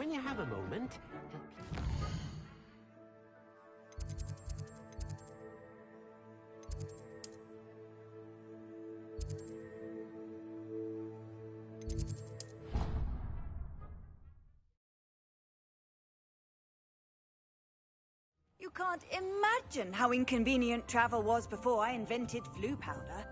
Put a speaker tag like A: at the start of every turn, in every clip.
A: when you have a moment...
B: You can't imagine how inconvenient travel was before I invented flu powder.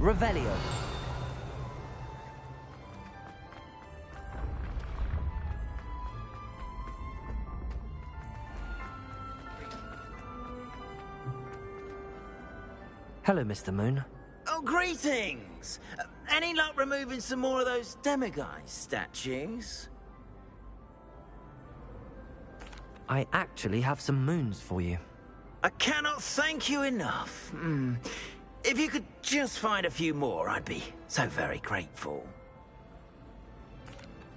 C: Revelio. Hello, Mr. Moon.
D: Oh, greetings! Any luck removing some more of those demiguise statues?
C: I actually have some moons for you.
D: I cannot thank you enough. If you could just find a few more, I'd be so very grateful.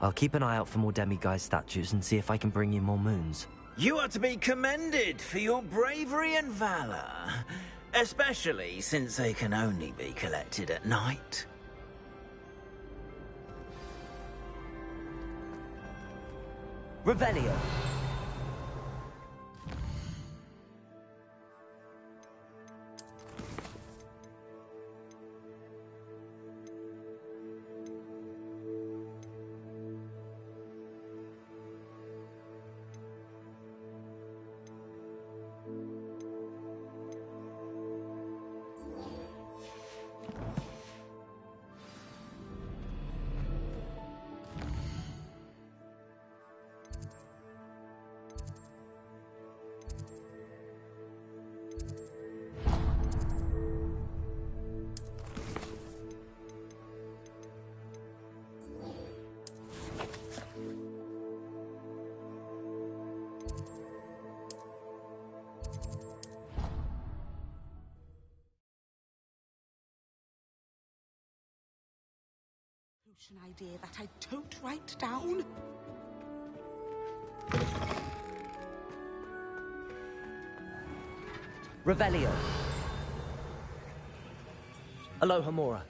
C: I'll keep an eye out for more demiguise statues and see if I can bring you more moons.
D: You are to be commended for your bravery and valor, especially since they can only be collected at night.
C: Revelio.
E: An idea that I don't write down.
C: Revelio. Aloha Mora.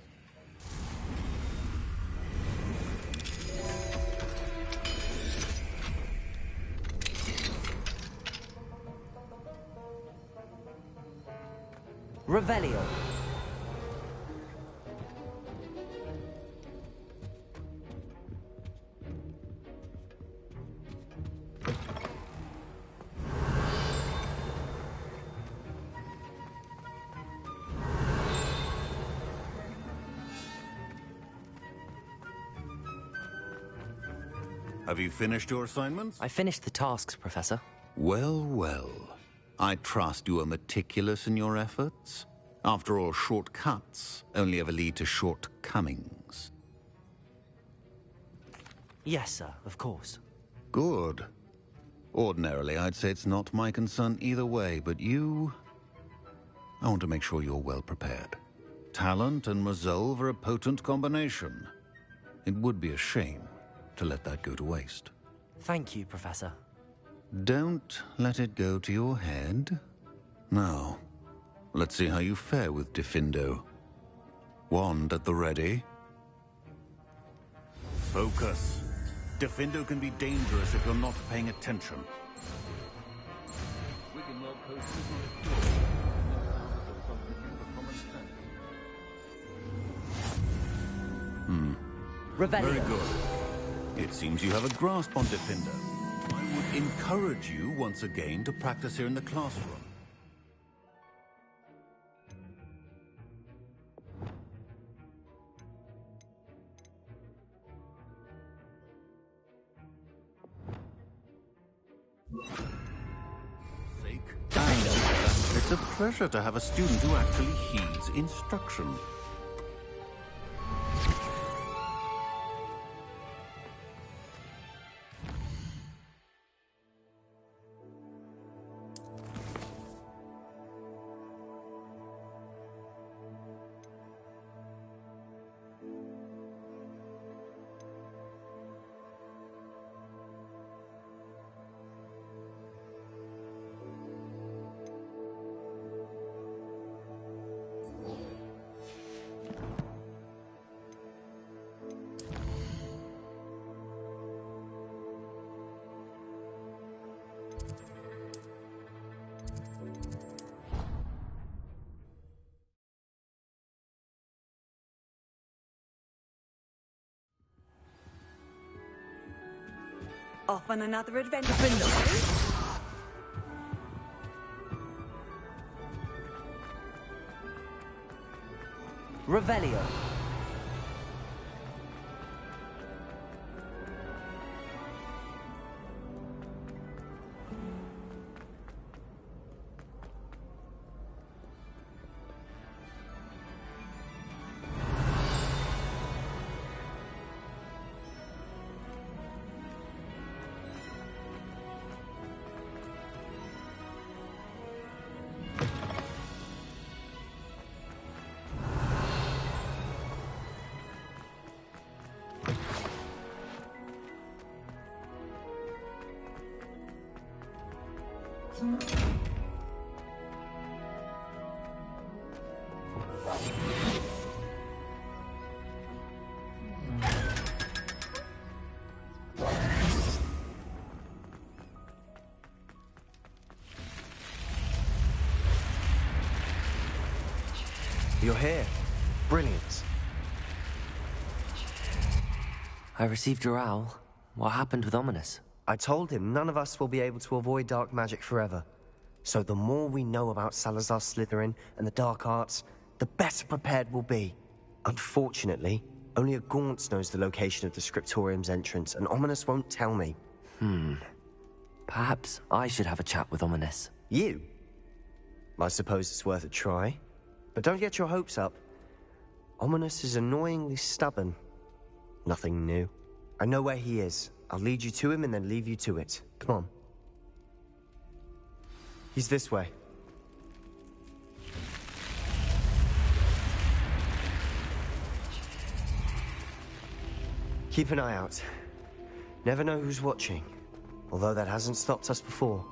C: Revelio.
A: Have you finished your assignments?
C: I finished the tasks, Professor.
A: Well, well. I trust you are meticulous in your efforts. After all, shortcuts only ever lead to shortcomings.
C: Yes, sir, of course.
A: Good. Ordinarily, I'd say it's not my concern either way, but you... I want to make sure you're well prepared. Talent and resolve are a potent combination. It would be a shame to let that go to waste.
C: Thank you, Professor.
A: Don't let it go to your head. Now, let's see how you fare with Diffindo. Wand at the ready. Focus. Diffindo can be dangerous if you're not paying attention.
C: Revelio.
A: Very good. It seems you have a grasp on Diffindo. I would encourage you once again to practice here in the classroom. It's a pleasure to have a student who actually heeds instruction.
B: Off on another adventure.
C: Revelio.
F: You're here. Brilliant.
C: I received your owl. What happened with Ominous?
F: I told him none of us will be able to avoid dark magic forever. So the more we know about Salazar Slytherin and the dark arts, the better prepared we'll be. Unfortunately, only a Gaunt's knows the location of the Scriptorium's entrance, and Ominous won't tell me.
C: Perhaps I should have a chat with Ominous.
F: You? I suppose it's worth a try. But don't get your hopes up. Ominous is annoyingly stubborn. Nothing new. I know where he is. I'll lead you to him and then leave you to it. Come on. He's this way. Keep an eye out. Never know who's watching. Although that hasn't stopped us before.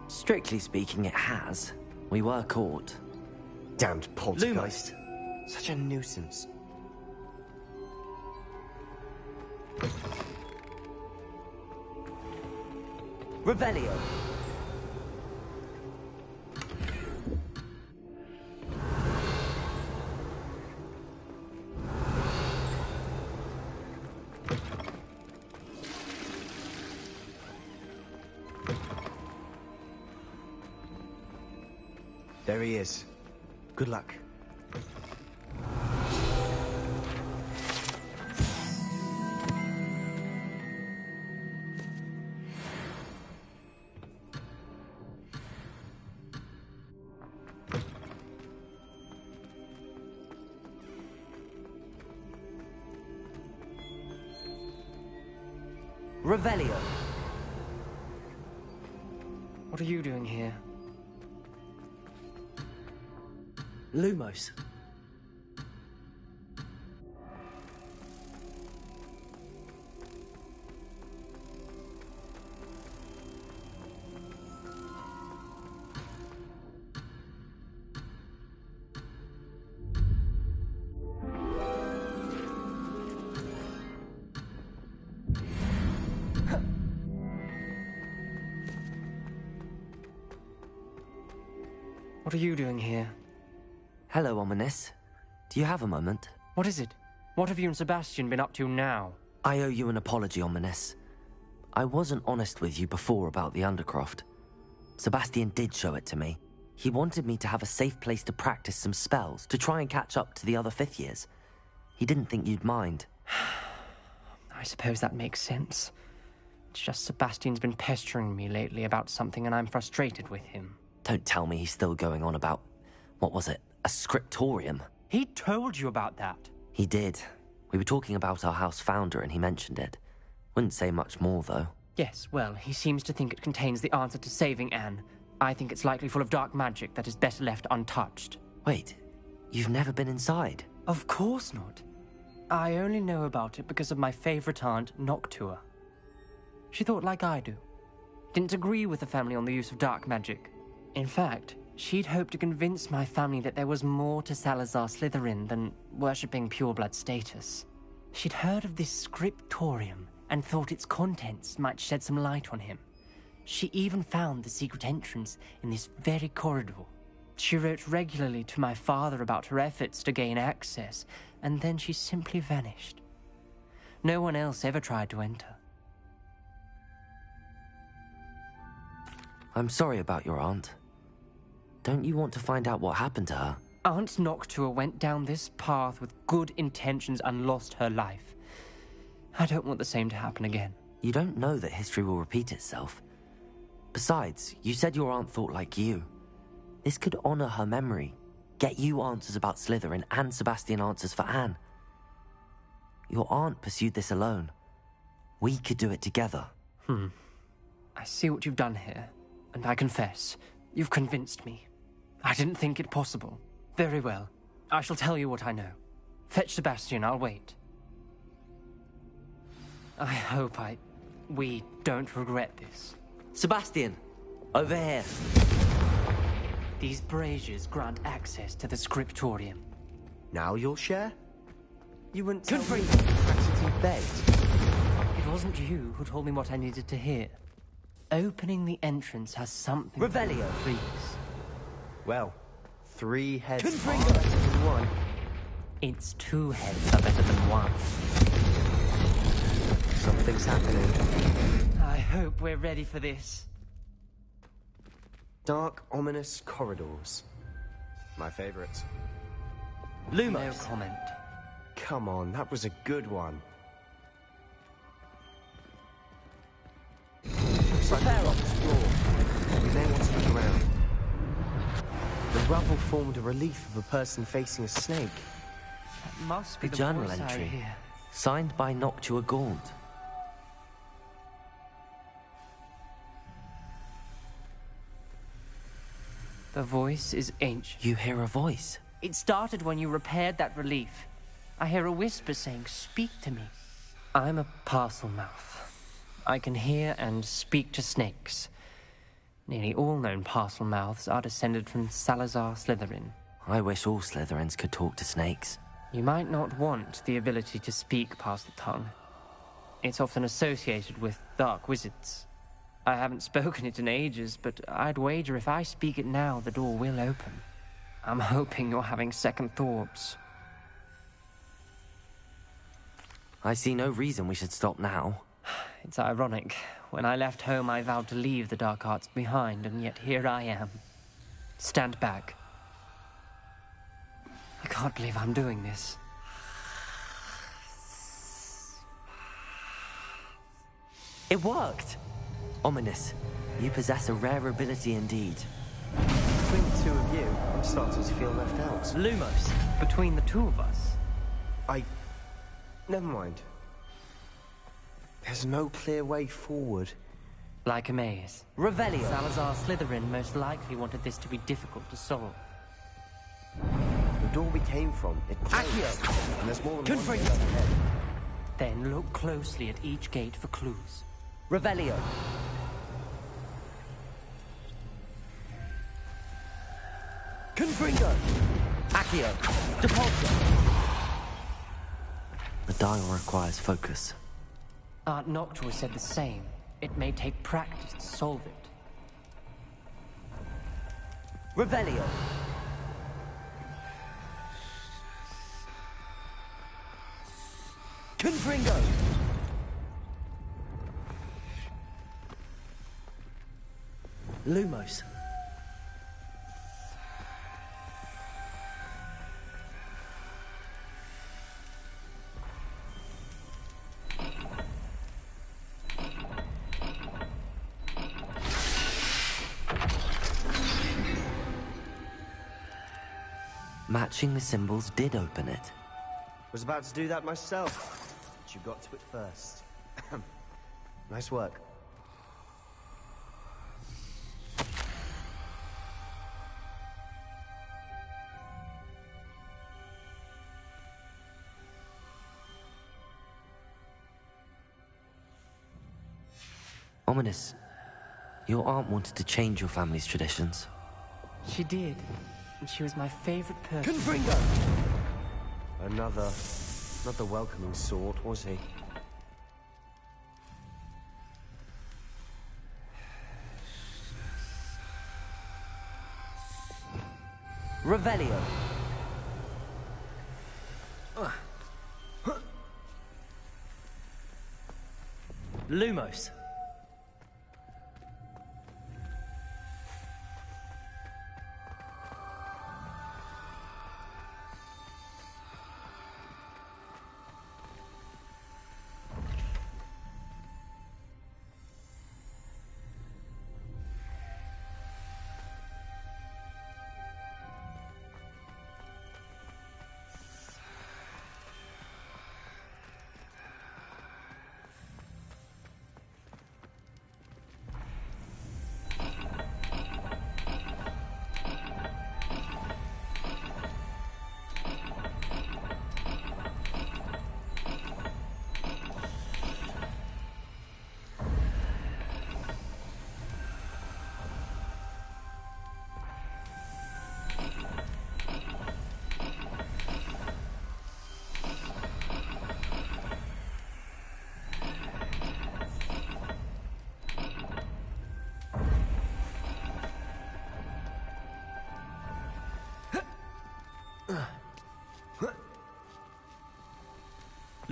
C: Strictly speaking, it has. We were caught.
F: Damned poltergeist. Such a nuisance.
C: Revelio.
F: There he is. Good luck.
C: Revelio.
G: What are you doing here?
C: Lumos.
G: What are you doing here?
C: Hello, Ominous. Do you have a moment?
G: What is it? What have you and Sebastian been up to now?
C: I owe you an apology, Ominous. I wasn't honest with you before about the Undercroft. Sebastian did show it to me. He wanted me to have a safe place to practice some spells, to try and catch up to the other fifth years. He didn't think you'd mind.
G: I suppose that makes sense. It's just Sebastian's been pestering me lately about something and I'm frustrated with him.
C: Don't tell me he's still going on about, what was it, a scriptorium?
G: He told you about that.
C: He did. We were talking about our house founder and he mentioned it. Wouldn't say much more, though.
G: Yes, well, he seems to think it contains the answer to saving Anne. I think it's likely full of dark magic that is better left untouched.
C: Wait, you've never been inside?
G: Of course not. I only know about it because of my favorite aunt, Noctua. She thought like I do. Didn't agree with the family on the use of dark magic. In fact, she'd hoped to convince my family that there was more to Salazar Slytherin than worshipping pureblood status. She'd heard of this scriptorium and thought its contents might shed some light on him. She even found the secret entrance in this very corridor. She wrote regularly to my father about her efforts to gain access, and then she simply vanished. No one else ever tried to enter.
C: I'm sorry about your aunt. Don't you want to find out what happened to her?
G: Aunt Noctua went down this path with good intentions and lost her life. I don't want the same to happen again.
C: You don't know that history will repeat itself. Besides, you said your aunt thought like you. This could honor her memory, get you answers about Slytherin and Sebastian answers for Anne. Your aunt pursued this alone. We could do it together.
G: I see what you've done here, and I confess, you've convinced me. I didn't think it possible. Very well. I shall tell you what I know. Fetch Sebastian, I'll wait. I hope we don't regret this.
C: Sebastian, over here.
G: These braziers grant access to the scriptorium.
F: Now you'll share? You wouldn't tell
C: Good for
F: me
C: you.
F: practically begged.
G: It wasn't you who told me what I needed to hear. Opening the entrance has something...
C: Revelio.
G: Please.
F: Well, 3 heads
C: Couldn't
F: are
C: bring
F: better than 1.
G: It's 2 heads are better than 1.
F: Something's happening.
G: I hope we're ready for this.
F: Dark, ominous corridors. My favorite.
G: No
C: Lumos.
G: comment.
F: Come on, that was a good one. Looks like a locked floor. We may want to look around. The rubble formed a relief of a person facing a snake.
G: That must be
C: The
G: the
C: journal
G: voice I
C: entry.
G: hear.
C: Signed by Noctua Gaunt.
G: The voice is ancient.
C: You hear a voice.
G: It started when you repaired that relief. I hear a whisper saying, "Speak to me." I'm a parcel mouth. I can hear and speak to snakes. Nearly all known parcel mouths are descended from Salazar Slytherin.
C: I wish all Slytherins could talk to snakes.
G: You might not want the ability to speak past the tongue. It's often associated with dark wizards. I haven't spoken it in ages, but I'd wager if I speak it now, the door will open. I'm hoping you're having second thoughts.
C: I see no reason we should stop now.
G: It's ironic. When I left home, I vowed to leave the dark arts behind, and yet here I am. Stand back. can't believe I'm doing this.
C: It worked! Ominous. You possess a rare ability indeed.
F: Between the two of you, I'm starting to feel left out.
C: Lumos.
G: Between the two of us,
F: Never mind. There's no clear way forward.
G: like a maze.
C: Revelio.
G: Salazar Slytherin most likely wanted this to be difficult to solve.
F: The door we came from, it closed.
C: Accio.
F: And there's more than one way
C: Confringo.
F: up ahead.
G: Then look closely at each gate for clues.
C: Revelio. Confringo. Accio. Depulso. The dial requires focus.
G: Aunt Noctua said the same. It may take practice to solve it.
C: Revelio. Confringo. Lumos. Matching the symbols did open it.
F: Was about to do that myself, but you got to it first. Nice work.
C: Ominous. Your aunt wanted to change your family's traditions.
G: She did. And she was my favorite person.
C: Confringo!
F: Another not the welcoming sort, was he?
C: Revelio. Lumos.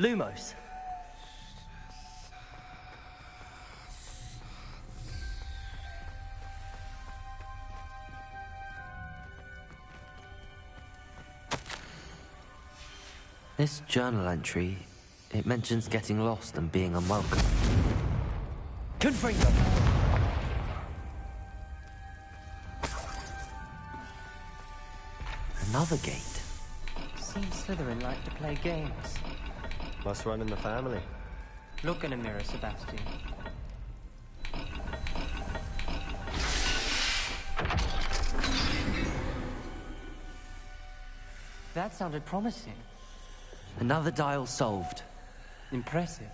C: Lumos. This journal entry, it mentions getting lost and being unwelcome. Confringo! Another gate.
G: Seems Slytherin like to play games.
F: Must run in the family.
G: Look in a mirror, Sebastian. That sounded promising.
C: Another dial solved.
G: Impressive.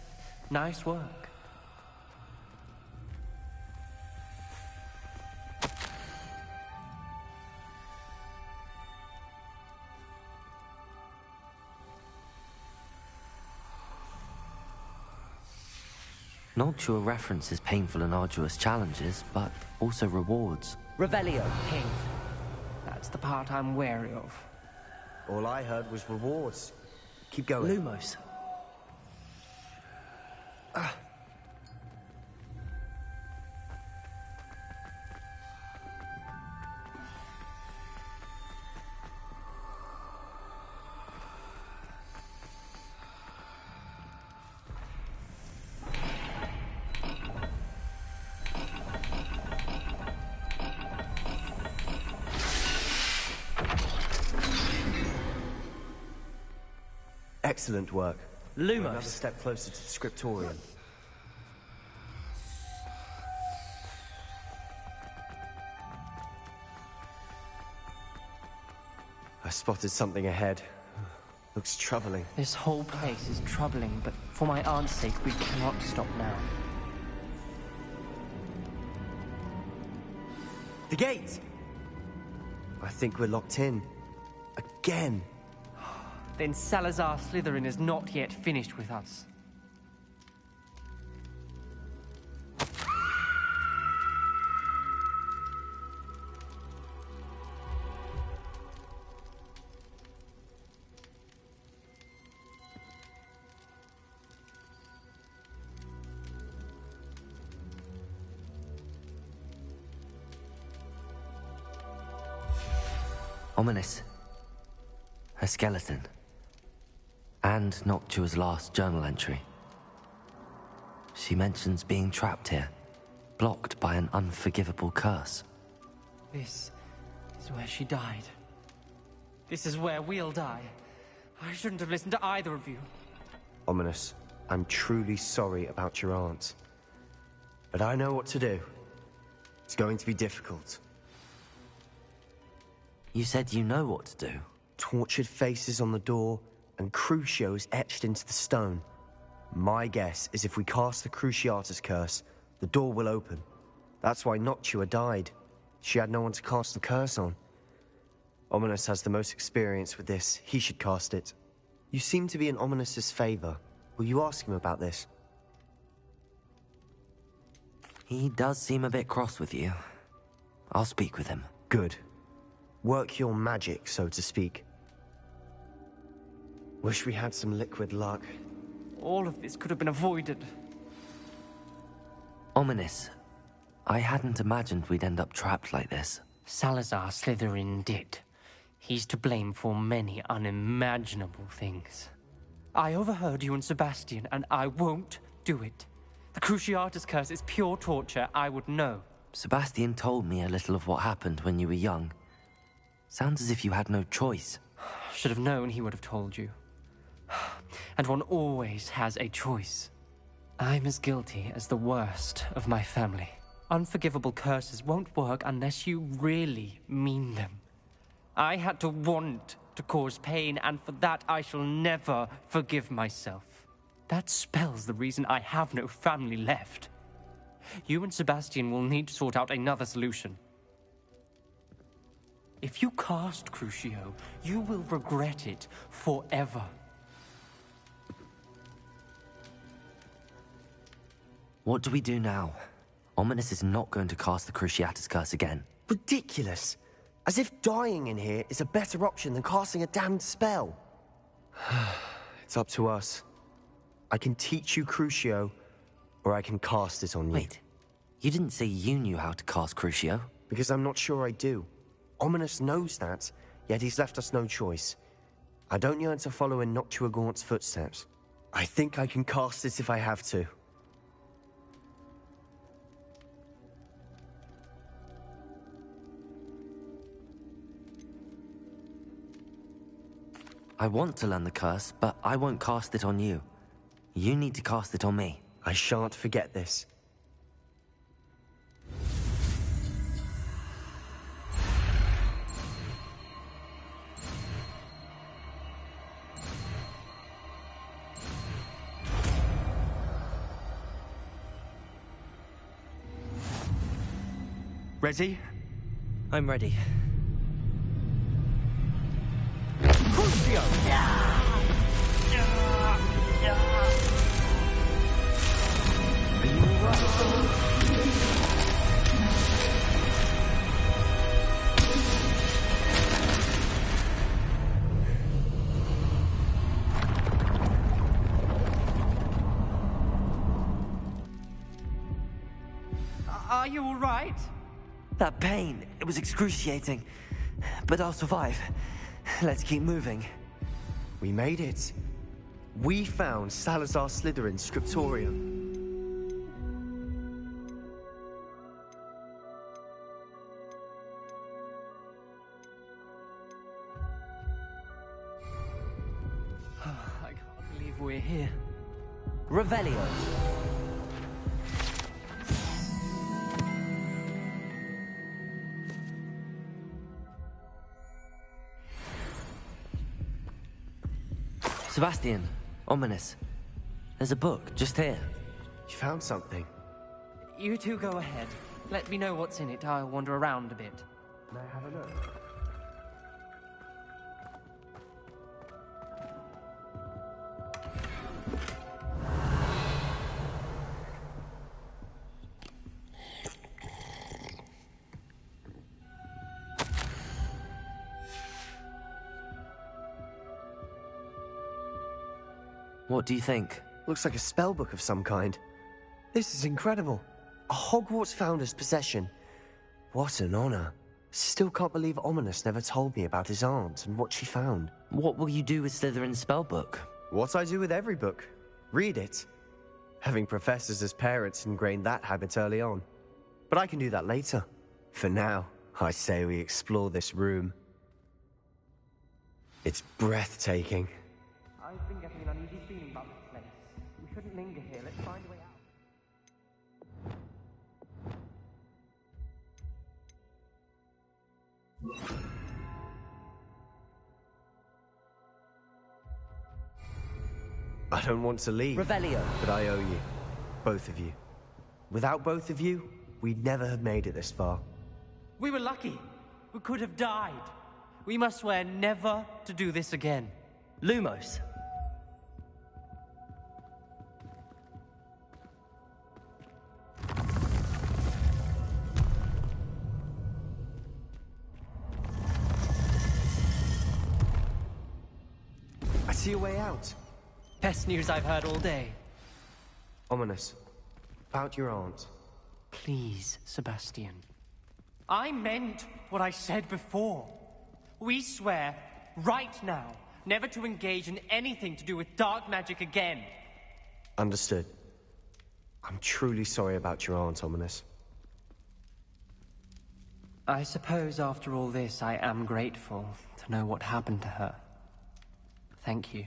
G: Nice work.
C: Noctua references painful and arduous challenges, but also rewards. Revelio.
G: Painful. That's the part I'm wary of.
F: All I heard was rewards. Keep going.
C: Lumos.
F: Excellent work. We're another
G: Lumos.
F: step closer to the scriptorium. I spotted something ahead. Looks troubling.
G: This whole place is troubling, but for my aunt's sake, we cannot stop now.
F: The gate! I think we're locked in. Again.
G: Then Salazar Slytherin is not yet finished with us.
C: Ominous. Her skeleton. And Noctua's last journal entry. She mentions being trapped here, blocked by an unforgivable curse.
G: This is where she died. This is where we'll die. I shouldn't have listened to either of you.
F: Ominous, I'm truly sorry about your aunt. But I know what to do. It's going to be difficult.
C: You said you know what to do.
F: Tortured faces on the door, and Crucios etched into the stone. My guess is if we cast the Cruciatus curse, the door will open. That's why Noctua died. She had no one to cast the curse on. Ominous has the most experience with this. He should cast it. You seem to be in Ominous's favor. Will you ask him about this?
C: He does seem a bit cross with you. I'll speak with him.
F: Good. Work your magic, so to speak. Wish we had some liquid luck.
G: All of this could have been avoided.
C: Ominous. I hadn't imagined we'd end up trapped like this.
G: Salazar Slytherin did. He's to blame for many unimaginable things. I overheard you and Sebastian, and I won't do it. The Cruciatus curse is pure torture. I would know.
C: Sebastian told me a little of what happened when you were young. Sounds as if you had no choice.
G: Should have known he would have told you. And one always has a choice. I'm as guilty as the worst of my family. Unforgivable curses won't work unless you really mean them. I had to want to cause pain, and for that I shall never forgive myself. That spells the reason I have no family left. You and Sebastian will need to sort out another solution. If you cast Crucio, you will regret it forever.
C: What do we do now? Ominous is not going to cast the Cruciatus curse again.
F: Ridiculous. As if dying in here is a better option than casting a damned spell. It's up to us. I can teach you Crucio, or I can cast it on you.
C: Wait, you didn't say you knew how to cast Crucio?
F: Because I'm not sure I do. Ominous knows that, yet he's left us no choice. I don't yearn to follow in Noctua Gaunt's footsteps. I think I can cast it if I have to.
C: I want to learn the curse, but I won't cast it on you. You need to cast it on me.
F: I shan't forget this.
G: Ready?
C: I'm ready.
G: Crucio! Are you all right?
C: That pain, it was excruciating. But I'll survive. Let's keep moving.
F: We made it. We found Salazar Slytherin's scriptorium.
G: I if we're here.
C: Revelio. Sebastian, ominous. There's a book just here.
F: You found something.
G: You two go ahead. Let me know what's in it. I'll wander around a bit.
F: May I have a look?
C: What do you think?
F: Looks like a spellbook of some kind. This is incredible. A Hogwarts founder's possession. What an honor. Still can't believe Ominous never told me about his aunt and what she found.
C: What will you do with Slytherin's spellbook?
F: What I do with every book. Read it. Having professors as parents ingrained that habit early on. But I can do that later. For now, I say we explore this room. It's breathtaking.
G: I've been getting an uneasy feeling about this place. We shouldn't linger here. Let's find a way out.
F: I don't want to leave.
C: Revelio.
F: But I owe you. Both of you. Without both of you, we'd never have made it this far.
G: We were lucky. We could have died. We must swear never to do this again.
C: Lumos.
F: I see a way out.
G: Best news I've heard all day.
F: Ominous. About your aunt.
G: Please, Sebastian. I meant what I said before. We swear, right now, never to engage in anything to do with dark magic again.
F: Understood. I'm truly sorry about your aunt, Ominous.
G: I suppose after all this, I am grateful to know what happened to her. Thank you.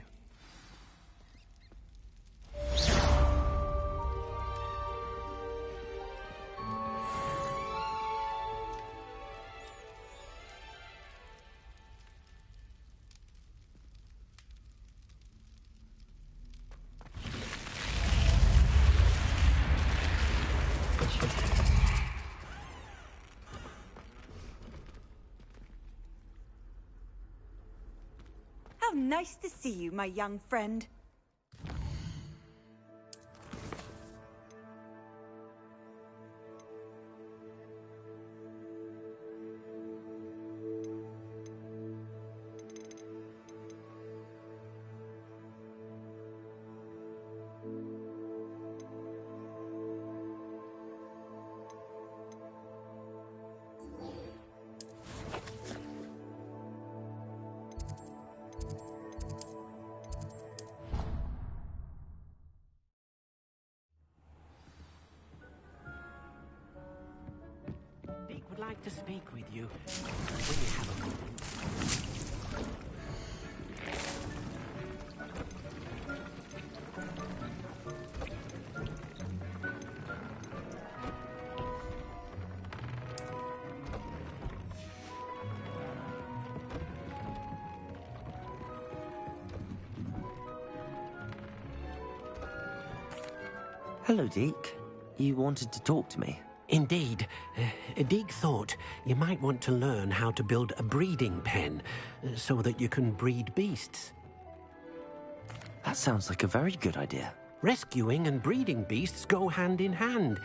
B: How nice to see you, my young friend.
H: Would like to speak with you when you have a moment.
C: Hello, Deke. You wanted to talk to me?
H: Indeed. Deek thought you might want to learn how to build a breeding pen so that you can breed beasts.
C: That sounds like a very good idea.
H: Rescuing and breeding beasts go hand in hand.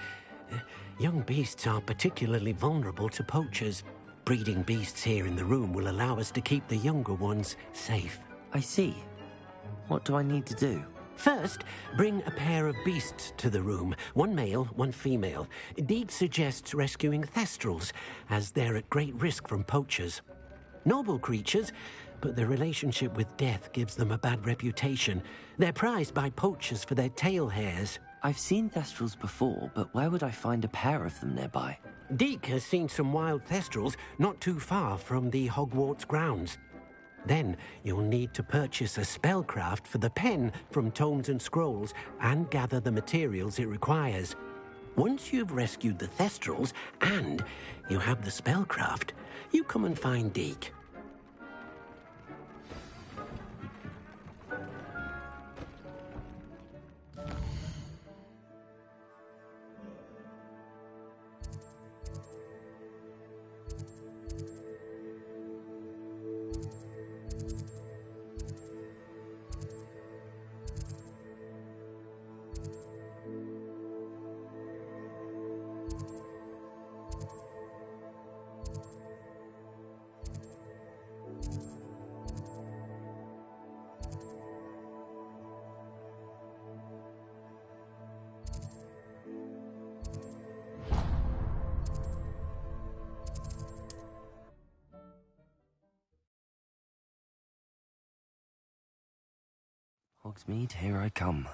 H: Young beasts are particularly vulnerable to poachers. Breeding beasts here in the room will allow us to keep the younger ones safe.
C: I see. What do I need to do?
H: First, bring a pair of beasts to the room. One male, one female. Deed suggests rescuing thestrals, as they're at great risk from poachers. Noble creatures, but their relationship with death gives them a bad reputation. They're prized by poachers for their tail hairs.
C: I've seen thestrals before, but where would I find a pair of them nearby?
H: Deke has seen some wild thestrals not too far from the Hogwarts grounds. Then you'll need to purchase a spellcraft for the pen from Tomes and Scrolls and gather the materials it requires. Once you've rescued the Thestrals and you have the spellcraft, you come and find Deke.
C: Hogsmeade, here I come.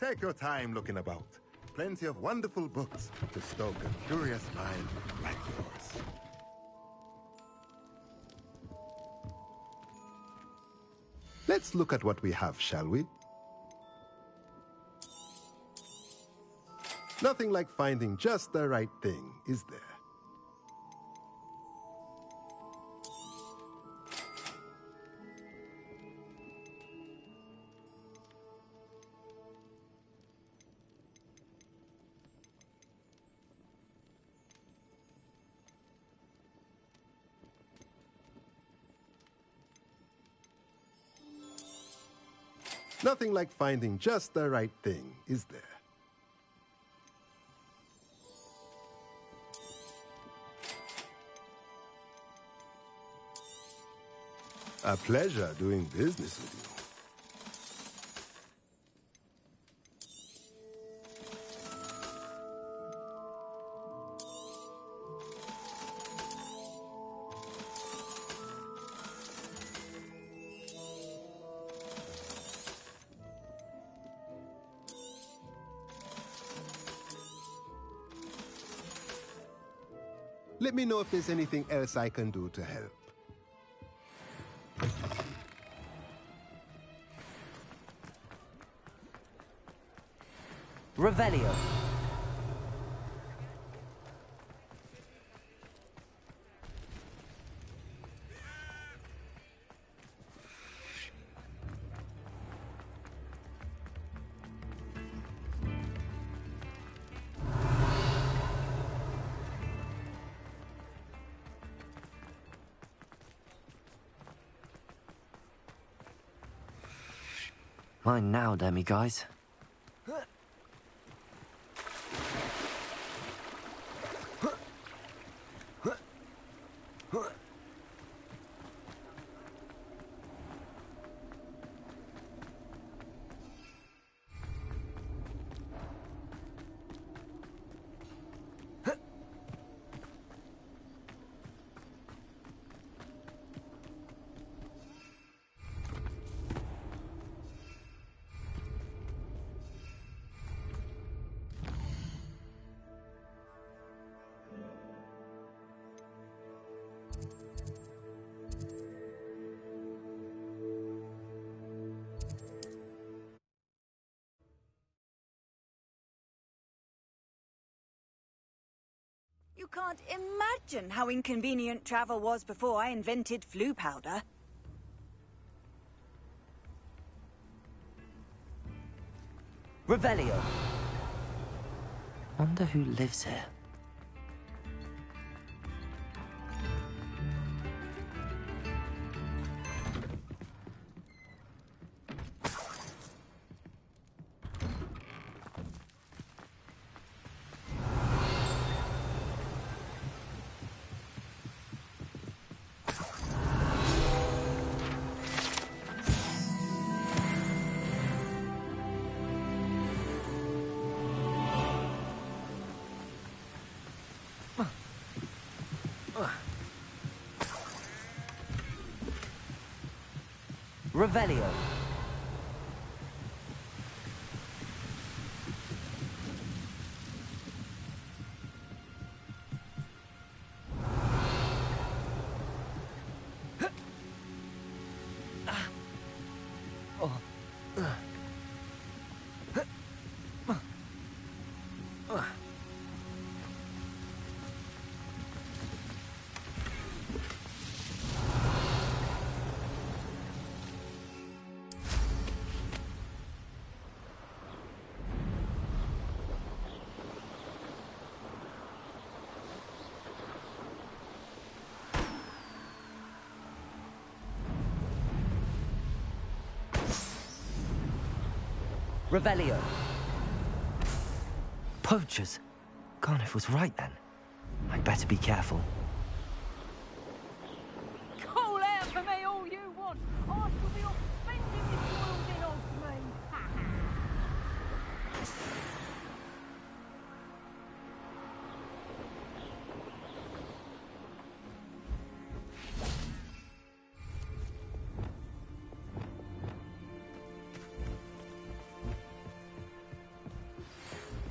I: Take your time looking about. Plenty of wonderful books to stoke a curious mind like yours. Let's look at what we have, shall we? Nothing like finding just the right thing, is there? Nothing like finding just the right thing, is there? A pleasure doing business with you. Let me know if there's anything else I can do to help.
C: Revelio. Mine now, demi-guys.
B: You can't imagine how inconvenient travel was before I invented flu powder.
C: Revelio. Wonder who lives here. Revelio. Revelio. Poachers? Garniff was right then. I'd better be careful.
J: Call out for me all you want. I shall be offended if you will in on me.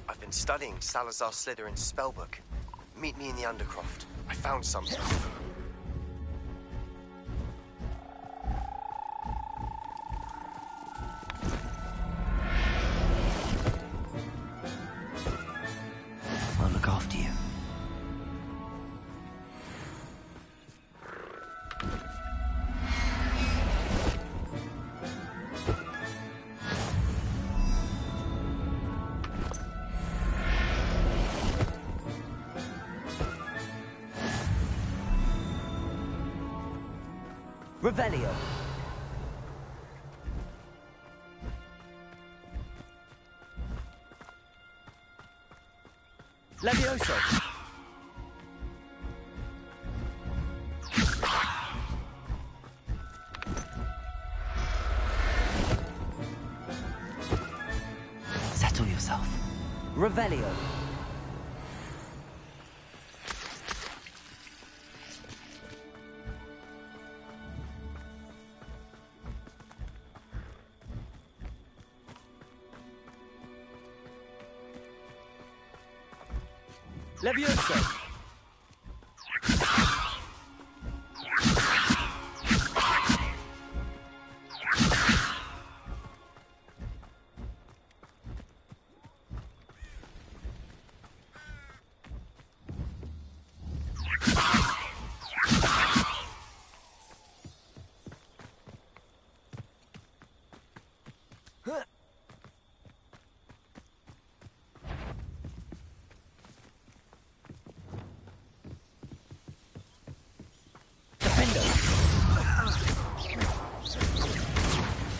F: I've been studying Salazar Slytherin's spellbook. Meet me in the Undercroft. I found something.
C: I'll look after you. Revelio. Levioso. Settle yourself. Revelio. Levioso.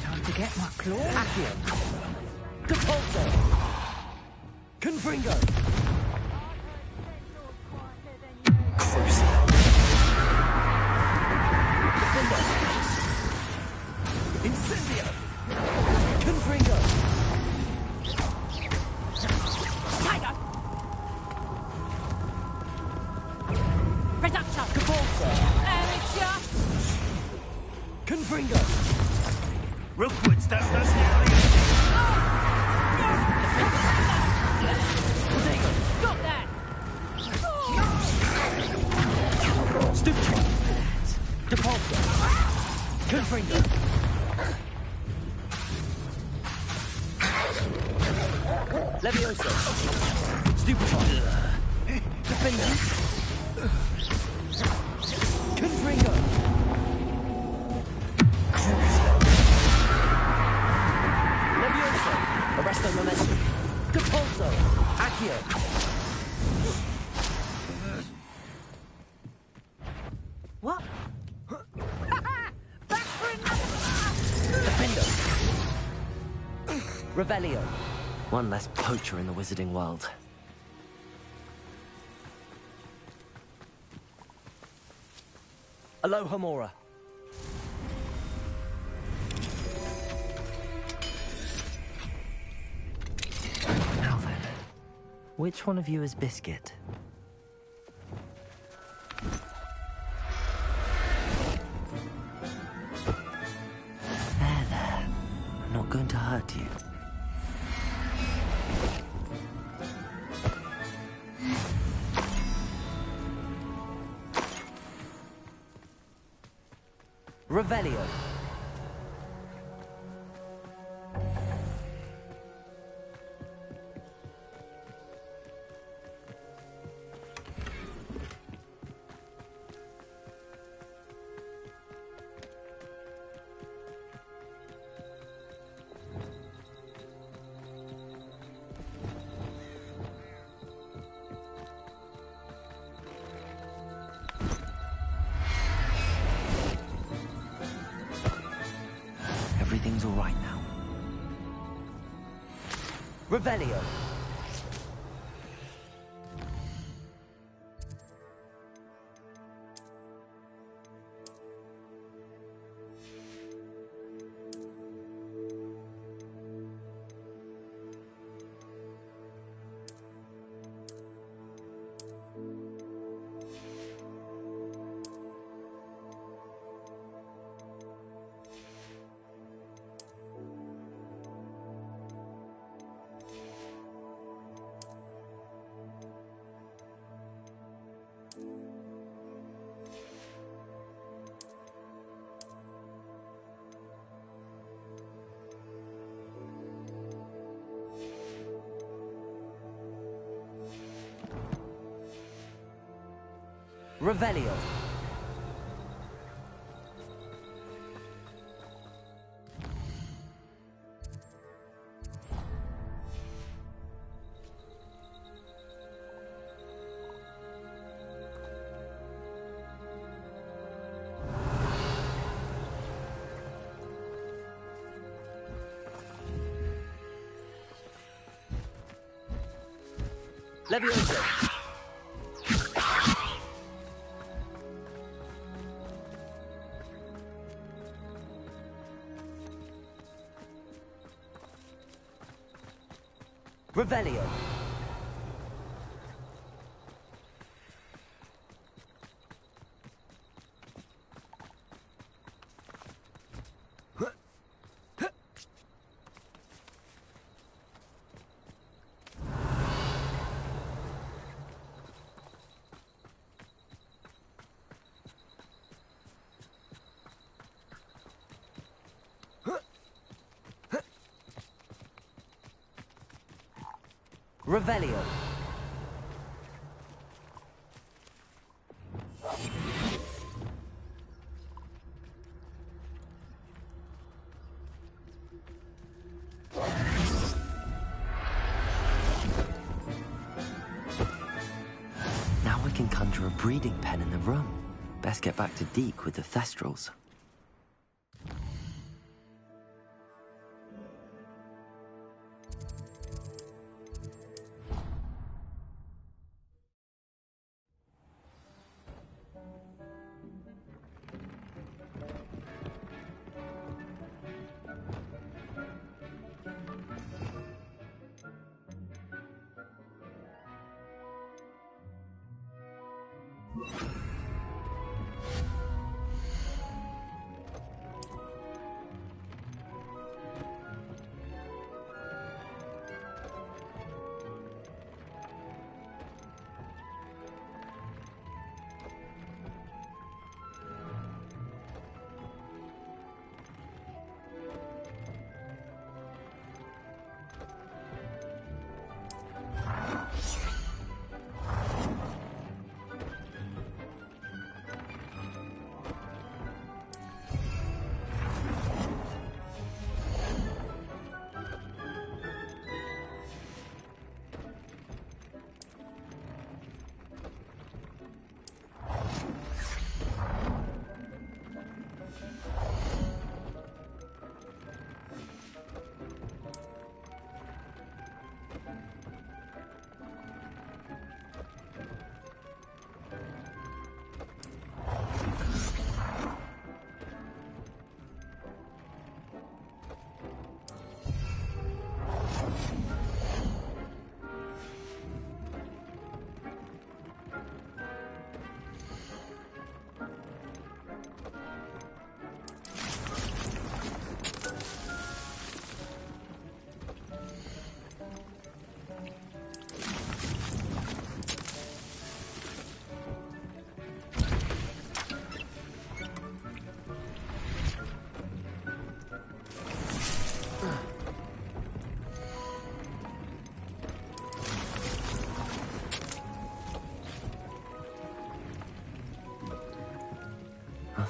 J: Time to get my claw.
C: Accio. Depulso. Confringo. Crucible. Defender. Incendio. Confringo.
J: Tiger. Reduction.
C: Depulso.
J: Amateur.
C: Confringo.
D: Rookwood's does nearly.
J: Stop that.
C: Stupid. Depulso. Confringo. Levioso. Stupefy. Defender. Confringo. Levioso. Arresto momentum. Depulso. Accio.
J: What? Back for another.
C: Defender. Revelio. One less poacher in the wizarding world. Aloha Mora. Now then, which one of you is Biscuit? going to hurt you. Revelio. Everything's all right now. Revelio. Revelio. Levioso. Revelio. Revelio. Now we can conjure a breeding pen in the room. Best get back to Deke with the Thestrals.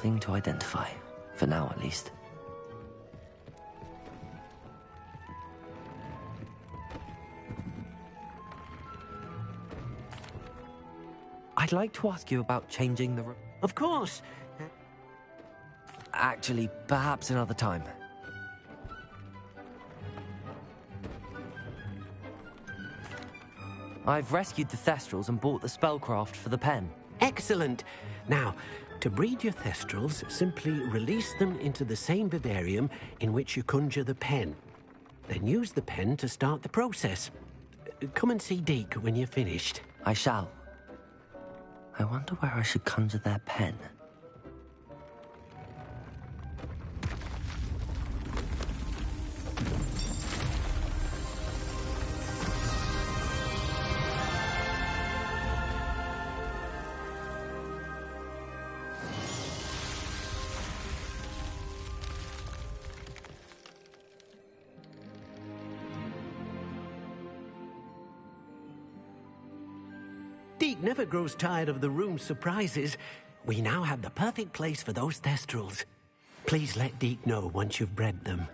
C: nothing to identify. For now, at least. I'd like to ask you about changing the...
H: Of course.
C: Actually, perhaps another time. I've rescued the Thestrals and bought the spellcraft for the pen.
H: Excellent. Now, to breed your Thestrals, simply release them into the same vivarium in which you conjure the pen. Then use the pen to start the process. Come and see Deke when you're finished.
C: I shall. I wonder where I should conjure their pen.
H: Deke never grows tired of the room's surprises. We now have the perfect place for those Thestrals. Please let Deke know once you've bred them.